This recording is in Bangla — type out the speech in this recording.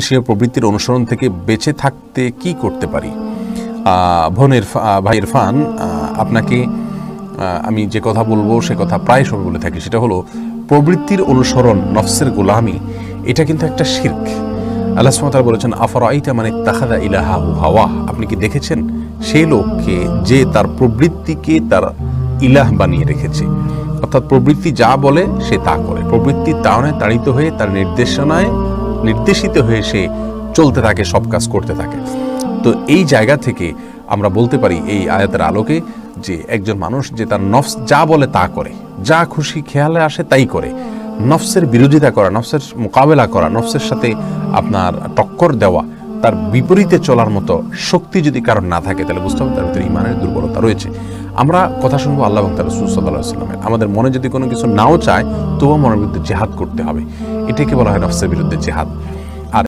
সে প্রবৃত্তির অনুসরণ থেকে বেঁচে থাকতে কি করতে পারি? ভাই ইরফান, আপনাকে আমি যে কথা বলবো সে কথা প্রায় সময় বলে থাকি, সেটা হলো প্রবৃত্তির অনুসরণ, নফসের গোলামি, এটা কিন্তু একটা শিরক। আল্লাহ সুবহানাহু ওয়া তাআলা বলেছেন, আফরাআইতা মান ইত্তাখাযা ইলাহাহু হাওয়া, আপনি কি দেখেছেন সেই লোককে যে তার প্রবৃত্তিকে তার ইলাহ বানিয়ে রেখেছে। অর্থাৎ প্রবৃত্তি যা বলে সে তা করে, প্রবৃত্তির তাড়নায় তাড়িত হয়ে তার নির্দেশনায় নির্দেশিত হয়ে সে চলতে থাকে, সব কাজ করতে থাকে। তো এই জায়গা থেকে আমরা বলতে পারি এই আয়াতের আলোকে যে একজন মানুষ যে তার নফস যা বলে তা করে, যা খুশি খেয়ালে আসে তাই করে, নফসের বিরোধিতা করা, নফসের মোকাবেলা করা, নফসের সাথে আপনার টক্কর দেওয়া, তার বিপরীতে চলার মতো শক্তি যদি কারণ না থাকে, তাহলে বুঝতে হবে তার ভিতরে ইমানের দুর্বলতা রয়েছে। আমরা কথা শুনবো আল্লাহ এবং তার রাসূল সাল্লাল্লাহু আলাইহি ওয়াসাল্লামের, আমাদের মনে যদি কোনো কিছু নাও চায় তবুও মনের বিরুদ্ধে জিহাদ করতে হবে। এটাকে বলা হয় নফসের বিরুদ্ধে জিহাদ।